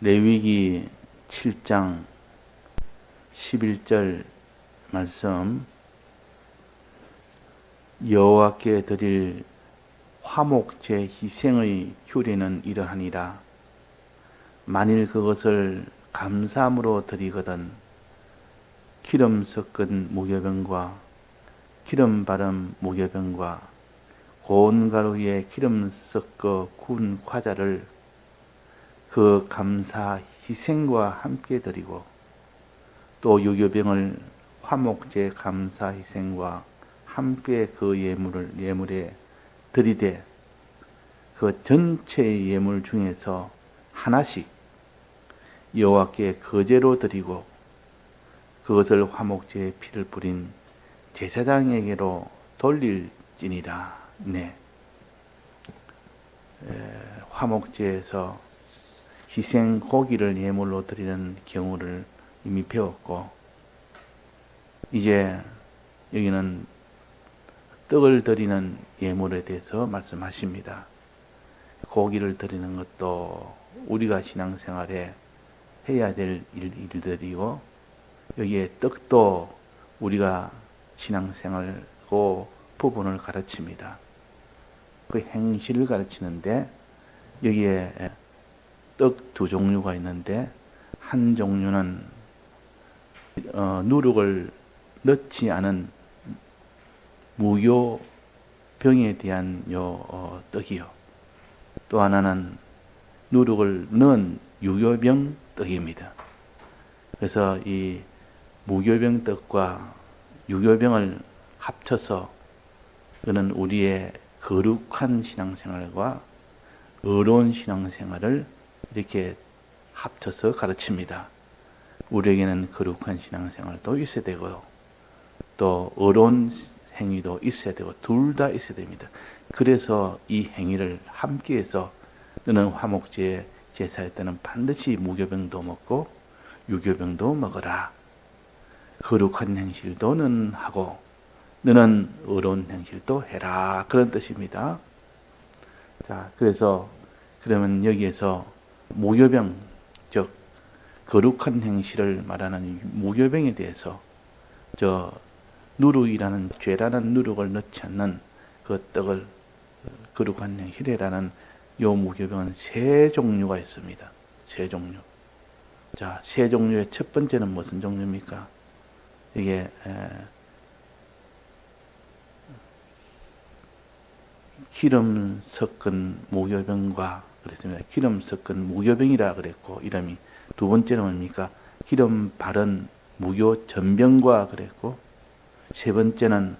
레위기 7장 11절 말씀, 여호와께 드릴 화목제 희생의 규례는 이러하니라. 만일 그것을 감사함으로 드리거든 기름 섞은 무교병과 기름 바른 무교병과 고운 가루에 기름 섞어 구운 과자를 그 감사 희생과 함께 드리고, 또 유교병을 화목제 감사 희생과 함께 그 예물에 드리되, 그 전체의 예물 중에서 하나씩 여호와께 거제로 드리고, 그것을 화목제의 피를 뿌린 제사장에게로 돌릴지니라. 네. 화목제에서 희생 고기를 예물로 드리는 경우를 이미 배웠고, 이제 여기는 떡을 드리는 예물에 대해서 말씀하십니다. 고기를 드리는 것도 우리가 신앙생활에 해야 될 일들이고, 여기에 떡도 우리가 신앙생활 그 부분을 가르칩니다. 그 행실을 가르치는데, 여기에 떡 두 종류가 있는데, 한 종류는 누룩을 넣지 않은 무교병에 대한 떡이요, 또 하나는 누룩을 넣은 유교병 떡입니다. 그래서 이 무교병 떡과 유교병을 합쳐서 그는 우리의 거룩한 신앙생활과 의로운 신앙생활을 이렇게 합쳐서 가르칩니다. 우리에게는 거룩한 신앙생활도 있어야 되고요, 또 의로운 행위도 있어야 되고, 둘 다 있어야 됩니다. 그래서 이 행위를 함께해서 너는 화목제 제사할 때는 반드시 무교병도 먹고 유교병도 먹어라. 거룩한 행실도 너는 하고 너는 의로운 행실도 해라. 그런 뜻입니다. 자, 그래서 그러면 여기에서 무교병, 즉 거룩한 행실을 말하는 무교병에 대해서 누룩이라는, 죄라는 누룩을 넣지 않는 그 떡을 거룩한 행실이라는 요 무교병은 세 종류가 있습니다. 세 종류. 자, 세 종류의 첫 번째는 무슨 종류입니까? 이게 기름 섞은 무교병과 그랬습니다. 기름 섞은 무교병이라 그랬고, 이름이. 두 번째는 뭡니까? 기름 바른 무교 전병과 그랬고, 세 번째는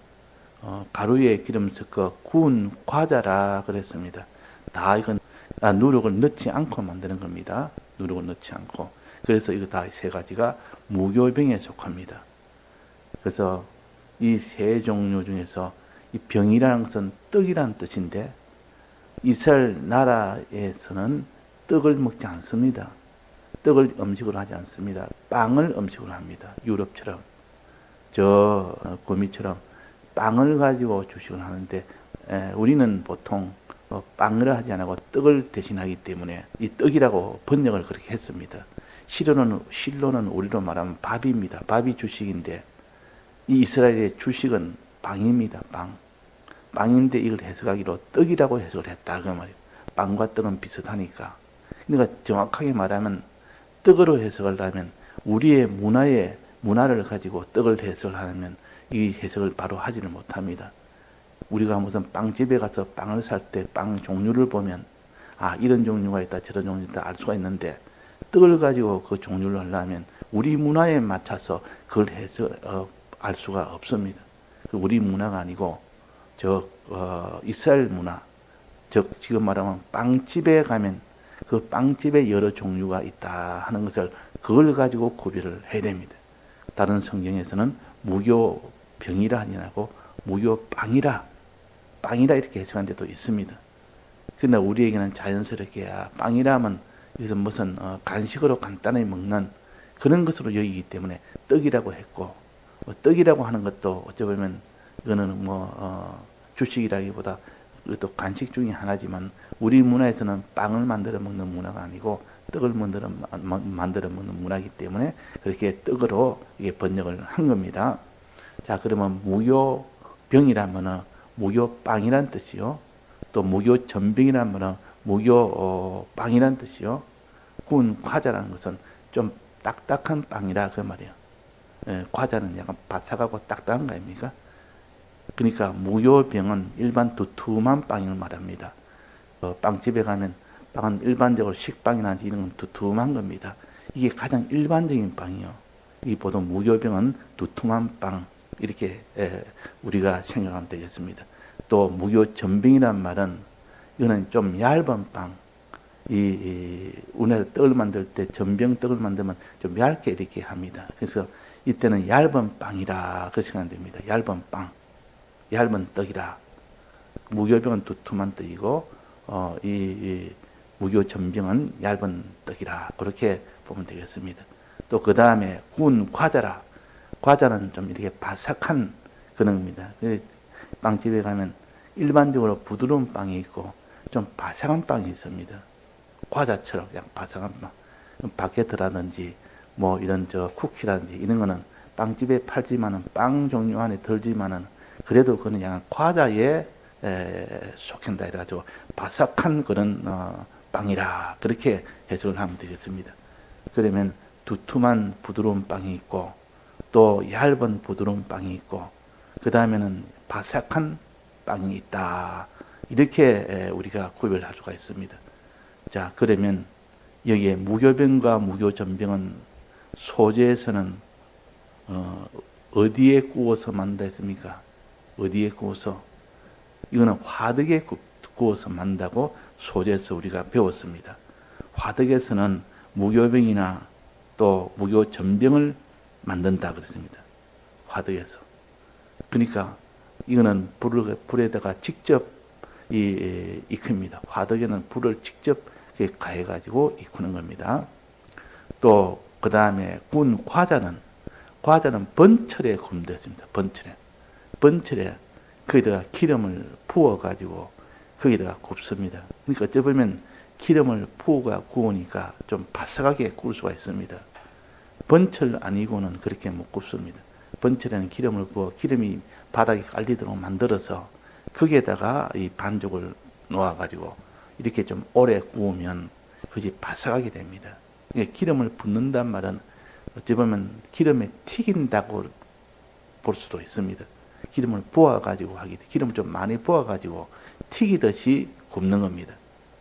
가루에 기름 섞어 구운 과자라 그랬습니다. 다 이건 누룩을 넣지 않고 만드는 겁니다. 누룩을 넣지 않고. 그래서 이거 다 세 가지가 무교병에 속합니다. 그래서 이 세 종류 중에서 이 병이라는 것은 떡이라는 뜻인데, 이스라엘 나라에서는 떡을 먹지 않습니다. 떡을 음식으로 하지 않습니다. 빵을 음식으로 합니다. 유럽처럼, 고미처럼 빵을 가지고 주식을 하는데, 우리는 보통 빵을 하지 않고 떡을 대신하기 때문에 이 떡이라고 번역을 그렇게 했습니다. 실로는 우리로 말하면 밥입니다. 밥이 주식인데, 이 이스라엘의 주식은 빵입니다. 빵인데 이걸 해석하기로 떡이라고 해석을 했다 그 말이에요. 빵과 떡은 비슷하니까. 그러니까 정확하게 말하면 떡으로 해석을 하면, 우리의 문화를 가지고 떡을 해석을 하면 이 해석을 바로 하지를 못합니다. 우리가 무슨 빵집에 가서 빵을 살 때 빵 종류를 보면, 이런 종류가 있다 저런 종류가 있다 알 수가 있는데, 떡을 가지고 그 종류를 하려면 우리 문화에 맞춰서 그걸 알 수가 없습니다. 우리 문화가 아니고 이스라엘 문화, 즉 지금 말하면 빵집에 가면 그 빵집에 여러 종류가 있다 하는 것을, 그걸 가지고 구별을 해야 됩니다. 다른 성경에서는 무교병이라 하지 않고 무교빵이라 이렇게 해석한 데도 있습니다. 그러나 우리에게는 자연스럽게 빵이라 하면 여기서 무슨 간식으로 간단히 먹는 그런 것으로 여기기 때문에 떡이라고 했고, 떡이라고 하는 것도 어찌 보면 이거는 주식이라기보다 이것도 간식 중에 하나지만 우리 문화에서는 빵을 만들어 먹는 문화가 아니고 떡을 만들어 먹는 문화이기 때문에 그렇게 떡으로 이게 번역을 한 겁니다. 자, 그러면 무교병이라면은 무교빵이란 뜻이요. 또 무교전병이라면은 무교빵이란 뜻이요. 구운 과자라는 것은 좀 딱딱한 빵이라 그 말이에요. 예, 과자는 약간 바삭하고 딱딱한 거 아닙니까? 그러니까 무교병은 일반 두툼한 빵을 말합니다. 빵집에 가면 빵은 일반적으로 식빵이나 이런 건 두툼한 겁니다. 이게 가장 일반적인 빵이요. 이 보통 무교병은 두툼한 빵 이렇게 우리가 생각하면 되겠습니다. 또 무교전병이란 말은 이거는 좀 얇은 빵. 우리나라 떡을 만들 때 전병 떡을 만들면 좀 얇게 이렇게 합니다. 그래서 이때는 얇은 빵이라 그 생각이 됩니다. 얇은 빵, 얇은 떡이라. 무교병은 두툼한 떡이고 이 무교전병은 얇은 떡이라 그렇게 보면 되겠습니다. 또 그 다음에 구운 과자라. 과자는 좀 이렇게 바삭한 그런 겁니다. 빵집에 가면 일반적으로 부드러운 빵이 있고 좀 바삭한 빵이 있습니다. 과자처럼 그냥 바삭한 빵. 바게트라든지 뭐 이런 쿠키라든지 이런 거는 빵집에 팔지만은 빵 종류 안에 들지만은 그래도 그는 약간 과자에 속한다 이래가지고 바삭한 그런 빵이라 그렇게 해석을 하면 되겠습니다. 그러면 두툼한 부드러운 빵이 있고 또 얇은 부드러운 빵이 있고 그 다음에는 바삭한 빵이 있다. 이렇게 우리가 구별할 수가 있습니다. 자, 그러면 여기에 무교병과 무교전병은 소재에서는 어디에 구워서 만든다 했습니까? 어디에 구워서? 이거는 화덕에 구워서 만든다고 소재에서 우리가 배웠습니다. 화덕에서는 무교병이나 또 무교전병을 만든다 그랬습니다. 화덕에서. 그러니까 이거는 불에다가 직접 익힙니다. 화덕에는 불을 직접 가해가지고 익히는 겁니다. 또 그 다음에 구운 과자는 번철에 구움됐습니다. 번철에 거기다가 기름을 부어가지고 거기다가 굽습니다. 그러니까 어찌 보면 기름을 부어가 구우니까 좀 바삭하게 구울 수가 있습니다. 번철 아니고는 그렇게 못 굽습니다. 번철에는 기름을 부어 기름이 바닥에 깔리도록 만들어서 거기에다가 이 반죽을 놓아가지고 이렇게 좀 오래 구우면 그것이 바삭하게 됩니다. 기름을 붓는단 말은 어찌 보면 기름에 튀긴다고 볼 수도 있습니다. 기름을 부어가지고 기름을 좀 많이 부어가지고 튀기듯이 굽는 겁니다.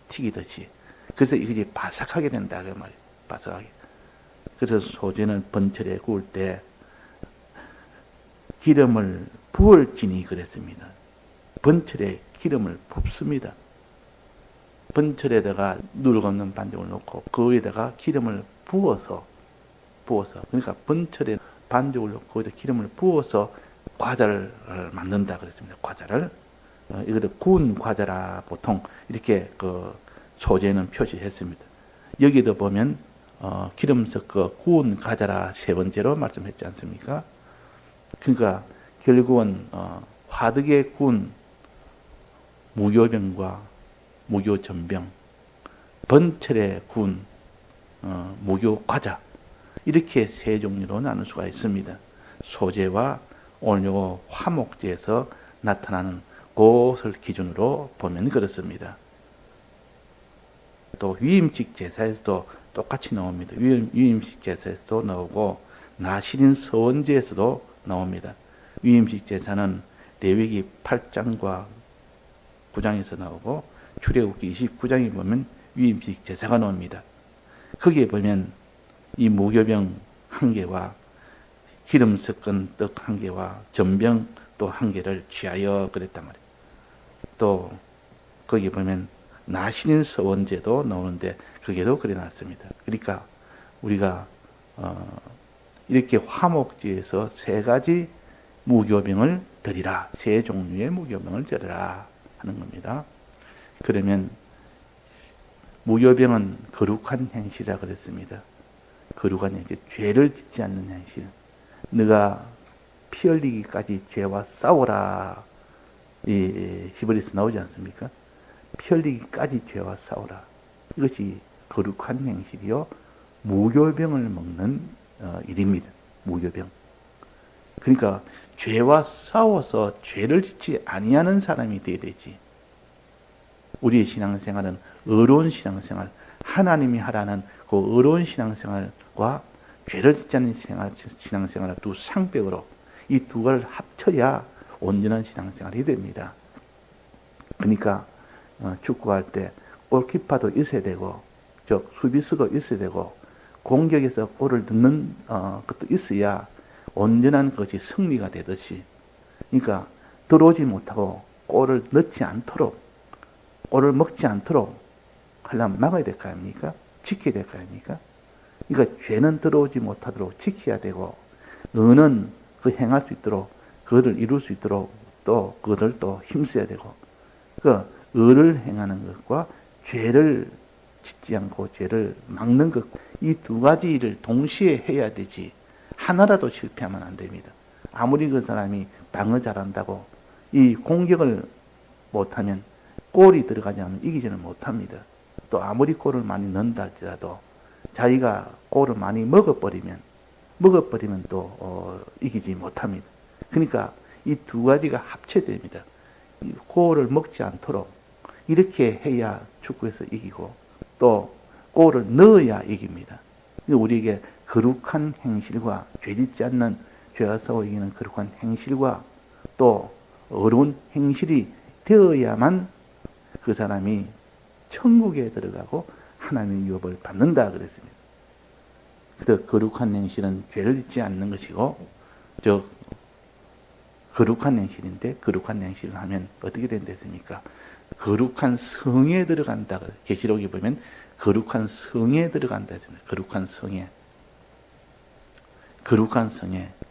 튀기듯이. 그래서 이것이 바삭하게 된다 그 말이에요. 바삭하게. 그래서 소재는 번철에 구울 때 기름을 부을지니 그랬습니다. 번철에 기름을 붓습니다. 번철에다가 누룩 없는 반죽을 넣고 그 위에다가 기름을 부어서 그러니까 번철에 반죽을 넣고 거기다 기름을 부어서 과자를 만든다 그랬습니다. 과자를 이것도 구운 과자라 보통 이렇게 그 소재는 표시했습니다. 여기도 보면 기름 섞어 구운 과자라 세 번째로 말씀했지 않습니까? 그러니까 결국은 화덕에 구운 무교병과 무교전병, 번철에 구운 무교과자 이렇게 세 종류로 나눌 수가 있습니다. 소재와 오늘 요거 화목제에서 나타나는 그것을 기준으로 보면 그렇습니다. 또 위임식 제사에서도 똑같이 나옵니다. 위임식 제사에서도 나오고 나시린 서원제에서도 나옵니다. 위임식 제사는 레위기 8장과 9장에서 나오고 출애굽기 29장에 보면 위임식 제사가 나옵니다. 거기에 보면 이 무교병 한 개와 기름 섞은 떡 한 개와 전병 또 한 개를 취하여 그랬단 말이에요. 또 거기 보면 나시린 서원제도 나오는데 거기에도 그래 놨습니다. 그러니까 우리가 이렇게 화목제에서 세 가지 무교병을 드리라. 세 종류의 무교병을 드리라 하는 겁니다. 그러면 무교병은 거룩한 행실이라 그랬습니다. 거룩한 행실, 죄를 짓지 않는 행실. 네가 피 흘리기까지 죄와 싸워라. 이 히브리서 나오지 않습니까? 피 흘리기까지 죄와 싸우라. 이것이 거룩한 행실이요 무교병을 먹는 일입니다. 무교병. 그러니까 죄와 싸워서 죄를 짓지 아니하는 사람이 되어야 되지. 우리의 신앙생활은 의로운 신앙생활, 하나님이 하라는 그 의로운 신앙생활과 죄를 짓지 않는 신앙생활을 두 상벽으로 이 두 가지를 합쳐야 온전한 신앙생활이 됩니다. 그러니까 축구할 때 골키퍼도 있어야 되고, 즉 수비수도 있어야 되고, 공격에서 골을 넣는 것도 있어야 온전한 것이 승리가 되듯이, 그러니까 들어오지 못하고 골을 넣지 않도록, 골을 먹지 않도록 하려면 막아야 될 거 아닙니까? 지켜야 될 거 아닙니까? 그러니까 죄는 들어오지 못하도록 지켜야 되고, 의는 그 행할 수 있도록, 그것을 이룰 수 있도록 또 그것을 또 힘써야 되고, 그 의를 행하는 것과 죄를 짓지 않고 죄를 막는 것, 이 두 가지를 동시에 해야 되지 하나라도 실패하면 안 됩니다. 아무리 그 사람이 방어 잘한다고 이 공격을 못하면, 골이 들어가지 않으면 이기지는 못합니다. 또 아무리 골을 많이 넣는다 할지라도 자기가 골을 많이 먹어버리면 또 이기지 못합니다. 그러니까 이 두 가지가 합쳐집니다. 골을 먹지 않도록 이렇게 해야 축구에서 이기고, 또 골을 넣어야 이깁니다. 우리에게 거룩한 행실과 죄짓지 않는, 죄와 싸워 이기는 거룩한 행실과 또 어려운 행실이 되어야만 그 사람이 천국에 들어가고 하나님의 유업을 받는다 그랬습니다. 그래서 거룩한 행실은 죄를 짓지 않는 것이고, 거룩한 행실인데, 거룩한 행실을 하면 어떻게 된댔습니까? 거룩한 성에 들어간다. 계시록에 보면 거룩한 성에 들어간다 했습니다. 거룩한 성에.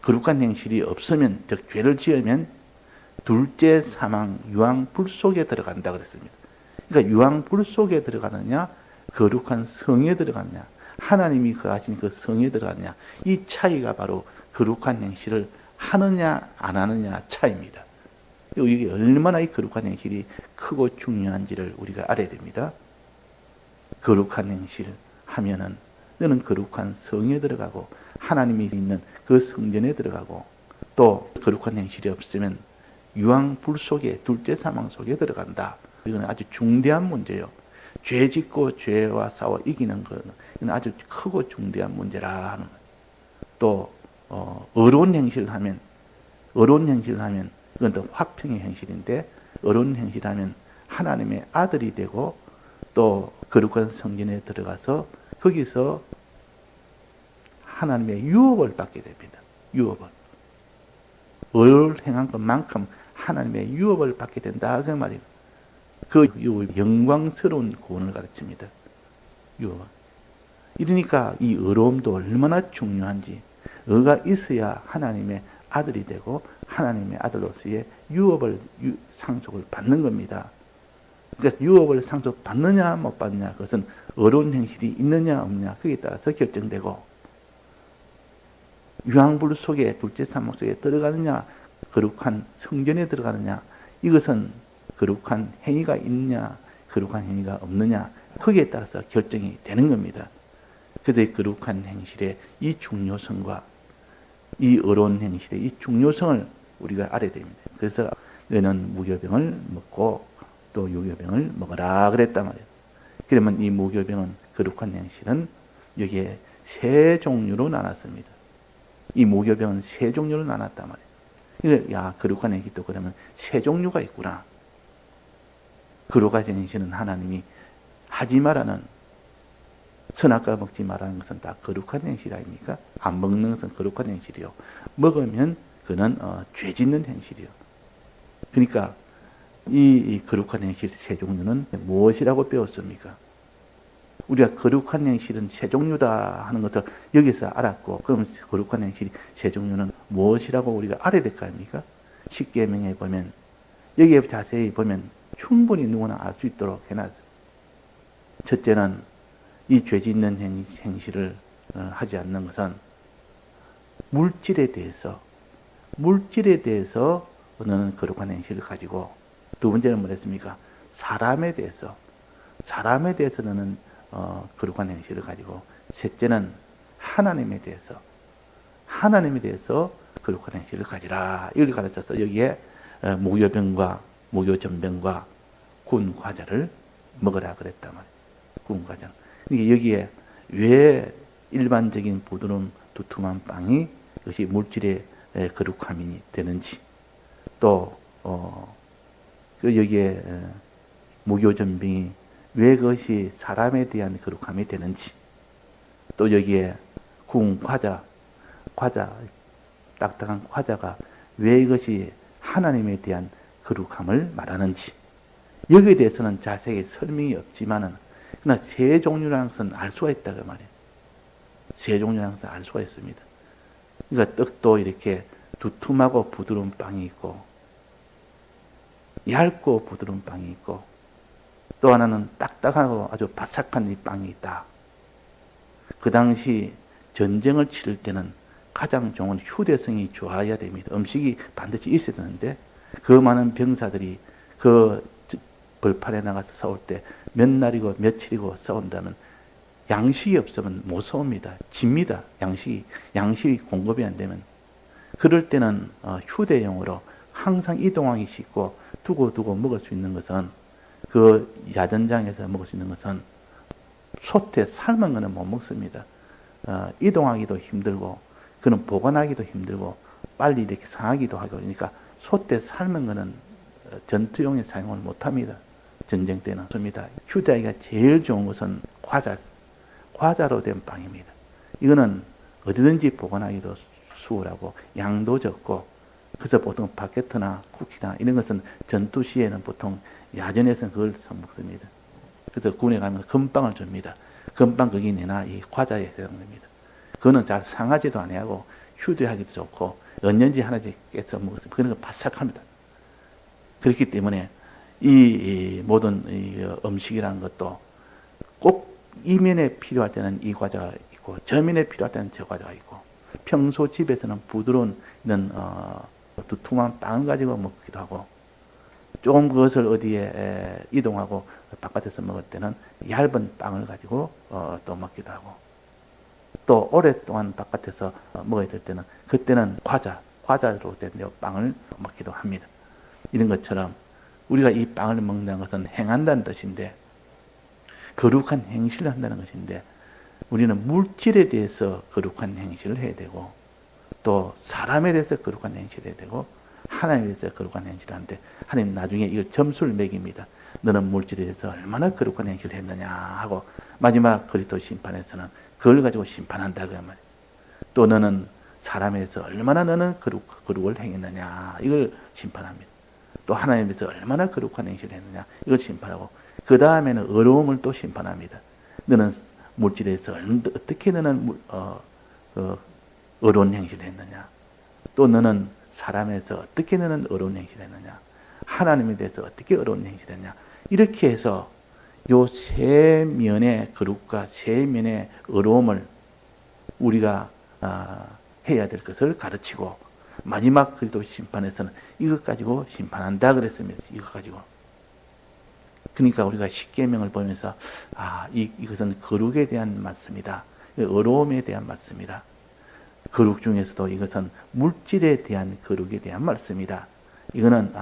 거룩한 행실이 없으면, 즉 죄를 지으면 둘째 사망, 유황불 속에 들어간다 그랬습니다. 그러니까 유황불 속에 들어가느냐, 거룩한 성에 들어가느냐, 하나님이 거하신 그 성에 들어가느냐, 이 차이가 바로 거룩한 행실을 하느냐 안 하느냐 차이입니다. 이게 얼마나 이 거룩한 행실이 크고 중요한지를 우리가 알아야 됩니다. 거룩한 행실 하면은 너는 거룩한 성에 들어가고 하나님이 있는 그 성전에 들어가고, 또 거룩한 행실이 없으면 유황불 속에, 둘째 사망 속에 들어간다. 이건 아주 중대한 문제예요. 죄 짓고 죄와 싸워 이기는 것, 이건 아주 크고 중대한 문제라 하는 거예요. 또 어려운 행실을 하면 이건 또 화평의 행실인데, 어려운 행실을 하면 하나님의 아들이 되고, 또 거룩한 성전에 들어가서 거기서 하나님의 유업을 받게 됩니다. 유업을. 을 행한 것만큼 하나님의 유업을 받게 된다 그 말이에요. 그 유업, 영광스러운 구원을 가르칩니다. 유업. 이러니까 이 의로움도 얼마나 중요한지, 의가 있어야 하나님의 아들이 되고 하나님의 아들로서의 유업을, 상속을 받는 겁니다. 그래서 유업을 상속 받느냐 못 받느냐, 그것은 어려운 행실이 있느냐 없느냐 거기에 따라서 결정되고, 유황불 속에, 둘째 사망 속에 들어가느냐, 거룩한 성전에 들어가느냐, 이것은 거룩한 행위가 있느냐 거룩한 행위가 없느냐, 거기에 따라서 결정이 되는 겁니다. 그래서 이 거룩한 행실의 이 중요성과 이 어려운 행실의 이 중요성을 우리가 알아야 됩니다. 그래서 너는 무교병을 먹고 또 유교병을 먹어라 그랬단 말이에요. 그러면 이 무교병은, 거룩한 행실은 여기에 세 종류로 나눴습니다. 이 무교병은 세 종류로 나눴단 말이에요. 야, 거룩한 행실도 그러면 세 종류가 있구나. 거룩한 행실은 하나님이 하지 말라는, 선악과 먹지 말라는 것은 다 거룩한 행실 아닙니까? 안 먹는 것은 거룩한 행실이요. 먹으면 그는 죄 짓는 행실이요. 그러니까 이 거룩한 행실 세 종류는 무엇이라고 배웠습니까? 우리가 거룩한 행실은 세 종류다 하는 것을 여기서 알았고, 그럼 거룩한 행실 세 종류는 무엇이라고 우리가 알아야 될 거 아닙니까? 십계명에 보면, 여기에 자세히 보면 충분히 누구나 알 수 있도록 해놨어요. 첫째는 이 죄 짓는 행실을 하지 않는 것은 물질에 대해서 너는 거룩한 행실을 가지고, 두 번째는 뭐랬습니까? 사람에 대해서 너는 거룩한 행실을 가지고, 셋째는 하나님에 대해서 거룩한 행실을 가지라. 이걸 가르쳐서 여기에 무교병과 무교전병과 구운 과자를 먹으라 그랬단 말이에요. 구운 과자. 그러니까 여기에 왜 일반적인 부드러운 두툼한 빵이 그것이 물질의 거룩함이 되는지, 또 여기에 무교전병이 왜 그것이 사람에 대한 거룩함이 되는지, 또 여기에 구운 과자, 딱딱한 과자가 왜 이것이 하나님에 대한 거룩함을 말하는지, 여기에 대해서는 자세히 설명이 없지만은, 그러나 세 종류라는 것은 알 수가 있다고 말이에요. 세 종류라는 것은 알 수가 있습니다. 그러니까 떡도 이렇게 두툼하고 부드러운 빵이 있고, 얇고 부드러운 빵이 있고, 또 하나는 딱딱하고 아주 바삭한 이 빵이 있다. 그 당시 전쟁을 치를 때는 가장 좋은 휴대성이 좋아야 됩니다. 음식이 반드시 있어야 되는데, 그 많은 병사들이 그 벌판에 나가서 싸울 때 몇 날이고 며칠이고 싸운다면 양식이 없으면 못 싸웁니다. 집니다. 양식이 공급이 안 되면. 그럴 때는 휴대용으로 항상 이동하기 쉽고 두고 먹을 수 있는 것은, 그 야전장에서 먹을 수 있는 것은 솥에 삶은 것은 못 먹습니다. 이동하기도 힘들고, 그는 보관하기도 힘들고, 빨리 이렇게 상하기도 하고, 그러니까 솥에 삶은 것은 전투용에 사용을 못 합니다. 전쟁 때는. 휴대하기가 제일 좋은 것은 과자로 된 빵입니다. 이거는 어디든지 보관하기도 수월하고, 양도 적고, 그래서 보통 바게트나 쿠키나 이런 것은 전투 시에는 보통 야전에서는 그걸 써먹습니다. 그래서 군에 가면 금빵을 줍니다. 금빵 거기 내나 이 과자에 해당됩니다. 그거는 잘 상하지도 아니하고 휴대하기도 좋고 언년지 하나씩 깨서 먹었습니다. 그런 거 바삭합니다. 그렇기 때문에 이 모든 이 음식이라는 것도 꼭 이면에 필요할 때는 이 과자가 있고, 저면에 필요할 때는 저 과자가 있고, 평소 집에서는 부드러운 이런 두툼한 빵을 가지고 먹기도 하고, 조금 그것을 어디에 이동하고 바깥에서 먹을 때는 얇은 빵을 가지고 또 먹기도 하고, 또 오랫동안 바깥에서 먹어야 될 때는, 그때는 과자로 된 빵을 먹기도 합니다. 이런 것처럼 우리가 이 빵을 먹는다는 것은 행한다는 뜻인데, 거룩한 행실을 한다는 것인데, 우리는 물질에 대해서 거룩한 행실을 해야 되고, 또 사람에 대해서 거룩한 행실을 해야 되고, 하나님에 대해서 거룩한 행실을 하는데, 하나님 나중에 이걸 점수를 매깁니다. 너는 물질에 대해서 얼마나 거룩한 행실을 했느냐 하고, 마지막 그리스도 심판에서는 그걸 가지고 심판한다 그 말이에요. 또 너는 사람에 대해서 얼마나 너는 거룩을 행했느냐, 이걸 심판합니다. 또 하나님에 대해서 얼마나 거룩한 행실을 했느냐, 이걸 심판하고, 그 다음에는 어려움을 또 심판합니다. 너는 물질에 대해서 어떻게 너는 어려운 행실을 했느냐, 또 너는 사람에서 어떻게 너는 어려운 행실을 했느냐, 하나님에 대해서 어떻게 어려운 행실을 했냐, 이렇게 해서 요 세 면의 거룩과 세 면의 어려움을 우리가 해야 될 것을 가르치고, 마지막 그리스도 심판에서는 이것 가지고 심판한다 그랬습니다. 이것 가지고. 그러니까 우리가 십계명을 보면서 이것은 거룩에 대한 말씀이다. 어려움에 대한 말씀이다. 거룩 중에서도 이것은 물질에 대한 거룩에 대한 말씀이다. 이거는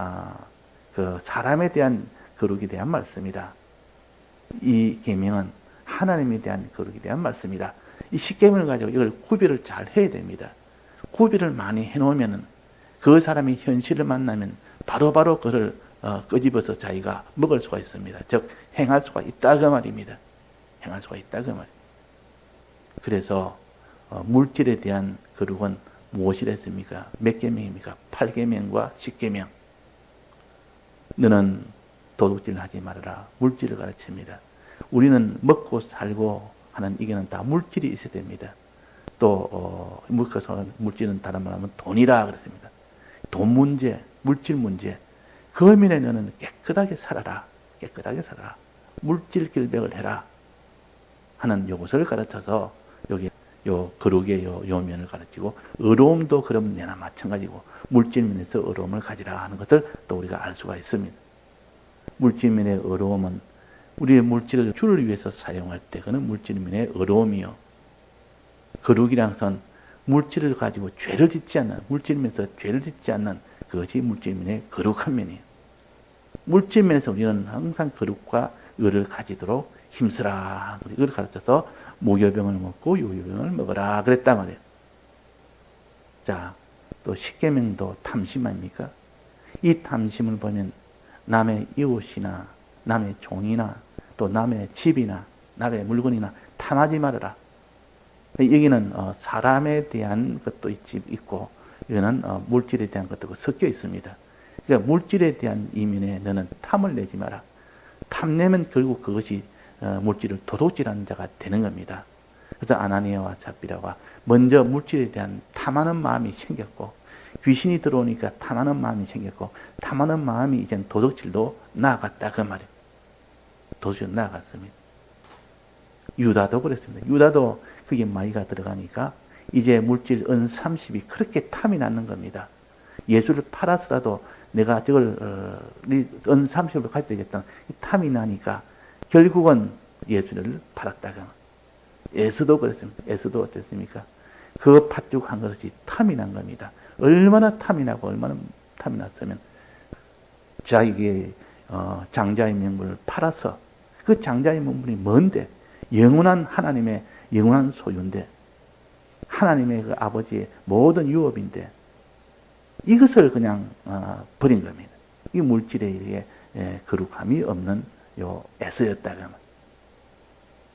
그 사람에 대한 거룩에 대한 말씀이다. 이 계명은 하나님에 대한 거룩에 대한 말씀이다. 이 십계명을 가지고 이걸 구별을 잘 해야 됩니다. 구별을 많이 해놓으면 그 사람이 현실을 만나면 바로바로 그를 끄집어서 자기가 먹을 수가 있습니다. 즉 행할 수가 있다 그 말입니다. 행할 수가 있다 그 말. 그래서 물질에 대한 거룩은 무엇이라 했습니까? 몇 계명입니까? 8계명과 10계명. 너는 도둑질 하지 말아라. 물질을 가르칩니다. 우리는 먹고 살고 하는 이게는 다 물질이 있어야 됩니다. 또 물질은 다른 말하면 돈이라 그랬습니다. 돈 문제, 물질 문제. 그 면에 너는 깨끗하게 살아라. 깨끗하게 살아라. 물질 결백을 해라. 하는 요것을 가르쳐서 여기 요 거룩의 요 면을 가르치고, 어려움도 그럼 내나 마찬가지고 물질 면에서 어려움을 가지라 하는 것을 또 우리가 알 수가 있습니다. 물질면의 어려움은 우리의 물질을 주를 위해서 사용할 때 그는 물질면의 어려움이요. 거룩이란 것은 물질을 가지고 죄를 짓지 않는, 물질면에서 죄를 짓지 않는 그것이 물질면의 거룩한 면이에요. 물질면에서 우리는 항상 거룩과 의를 가지도록 힘쓰라. 이걸 가르쳐서 무교병을 먹고 유교병을 먹어라 그랬단 말이에요. 자, 또 십계명도 탐심 아닙니까? 이 탐심을 보면 남의 이웃이나 남의 종이나 또 남의 집이나 남의 물건이나 탐하지 말아라. 여기는 사람에 대한 것도 있고 이거는 물질에 대한 것도 섞여 있습니다. 그러니까 물질에 대한 이면에 너는 탐을 내지 마라. 탐내면 결국 그것이 물질을 도둑질하는 자가 되는 겁니다. 그래서 아나니아와 삽비라가 먼저 물질에 대한 탐하는 마음이 생겼고 귀신이 들어오니까 탐하는 마음이 생겼고 탐하는 마음이 이제 도둑질로 나아갔다 그 말이에요. 도둑질로 나아갔습니다. 유다도 그랬습니다. 유다도 그게 마이가 들어가니까 이제 물질 은 30이 그렇게 탐이 나는 겁니다. 예수를 팔아서라도 내가 저걸 은 30을 가져야 되겠다. 탐이 나니까 결국은 예수를 팔았다가 에스도 그랬습니다. 에스도 어땠습니까? 그 팥죽한 것이 탐이 난 겁니다. 얼마나 탐이 나고 얼마나 탐이 났으면 자기의 장자의 명분을 팔아서 그 장자의 명분이 뭔데? 영원한 하나님의 영원한 소유인데 하나님의 그 아버지의 모든 유업인데 이것을 그냥 버린 겁니다. 이 물질에 의해 거룩함이 없는 요 에서였다가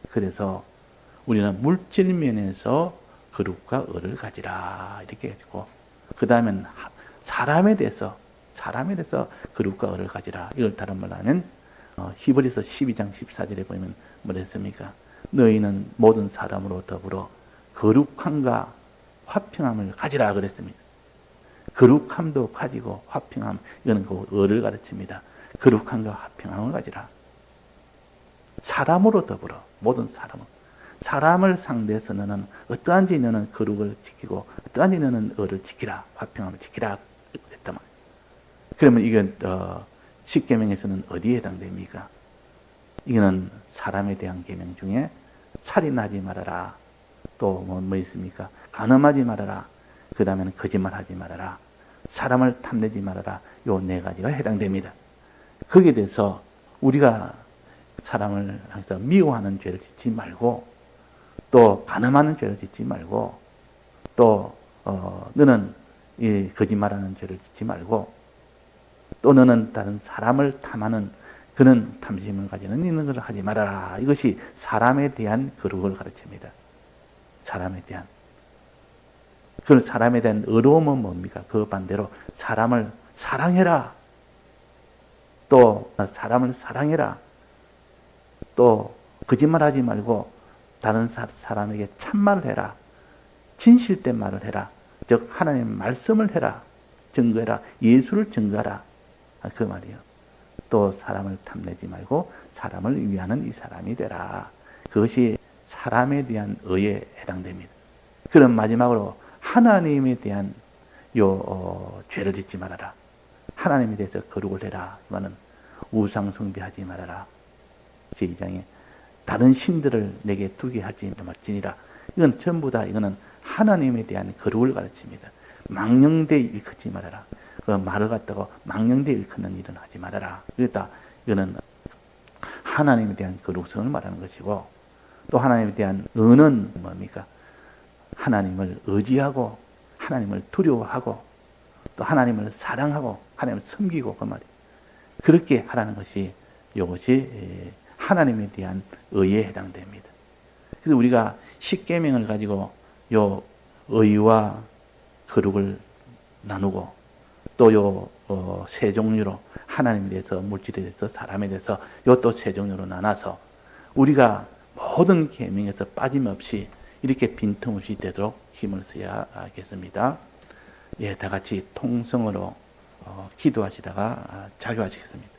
그래서 우리는 물질면에서 거룩과 의를 가지라 이렇게 해주고 그 다음엔 사람에 대해서 거룩과 의를 가지라. 이걸 다른 말로 하면 히브리서 12장 14절에 보면 뭐랬습니까? 너희는 모든 사람으로 더불어 거룩함과 화평함을 가지라 그랬습니다. 거룩함도 가지고 화평함, 이거는 그 의를 가르칩니다. 거룩함과 화평함을 가지라. 사람으로 더불어 모든 사람을 상대해서 너는 어떠한지 너는 거룩을 지키고 어떠한지 너는 의를 지키라. 화평함을 지키라 그랬단 말이에요. 그러면 이건 십계명에서는 어디에 해당됩니까? 이거는 사람에 대한 계명 중에 살인하지 말아라. 또 뭐 있습니까? 간음하지 말아라. 그 다음에는 거짓말하지 말아라. 사람을 탐내지 말아라. 요 네 가지가 해당됩니다. 거기에 대해서 우리가 사람을 항상 미워하는 죄를 짓지 말고 또 간음하는 죄를 짓지 말고 또 너는 이 거짓말하는 죄를 짓지 말고 또 너는 다른 사람을 탐하는 그런 탐심을 가지는 있는 것을 하지 말아라. 이것이 사람에 대한 거룩을 가르칩니다. 사람에 대한. 그 사람에 대한 어려움은 뭡니까? 그 반대로 사람을 사랑해라. 또 사람을 사랑해라. 또 거짓말하지 말고 다른 사람에게 참말을 해라. 진실된 말을 해라. 즉 하나님의 말씀을 해라. 증거해라. 예수를 증거하라. 그 말이에요. 또 사람을 탐내지 말고 사람을 위하는 이 사람이 되라. 그것이 사람에 대한 의에 해당됩니다. 그럼 마지막으로 하나님에 대한 죄를 짓지 말아라. 하나님에 대해서 거룩을 해라. 이거는 우상 숭배하지 말아라. 제2장에 다른 신들을 내게 두게 하지 말지니라. 이건 전부 다 이거는 하나님에 대한 거룩을 가르칩니다. 망령되 일컫지 말아라. 그 말을 갖다가 망령되 일컫는 일은 하지 말아라. 그러다 이거는 하나님에 대한 거룩성을 말하는 것이고 또 하나님에 대한 의는 뭡니까? 하나님을 의지하고 하나님을 두려워하고 또 하나님을 사랑하고 하나님을 섬기고 그 말이에요. 그렇게 하라는 것이 이것이 하나님에 대한 의에 해당됩니다. 그래서 우리가 십계명을 가지고 요 의와 거룩을 나누고 또 요 세 종류로 하나님에 대해서 물질에 대해서 사람에 대해서 요 또 세 종류로 나눠서 우리가 모든 계명에서 빠짐없이 이렇게 빈틈없이 되도록 힘을 써야겠습니다. 예, 다 같이 통성으로 기도하시다가 자교하시겠습니다.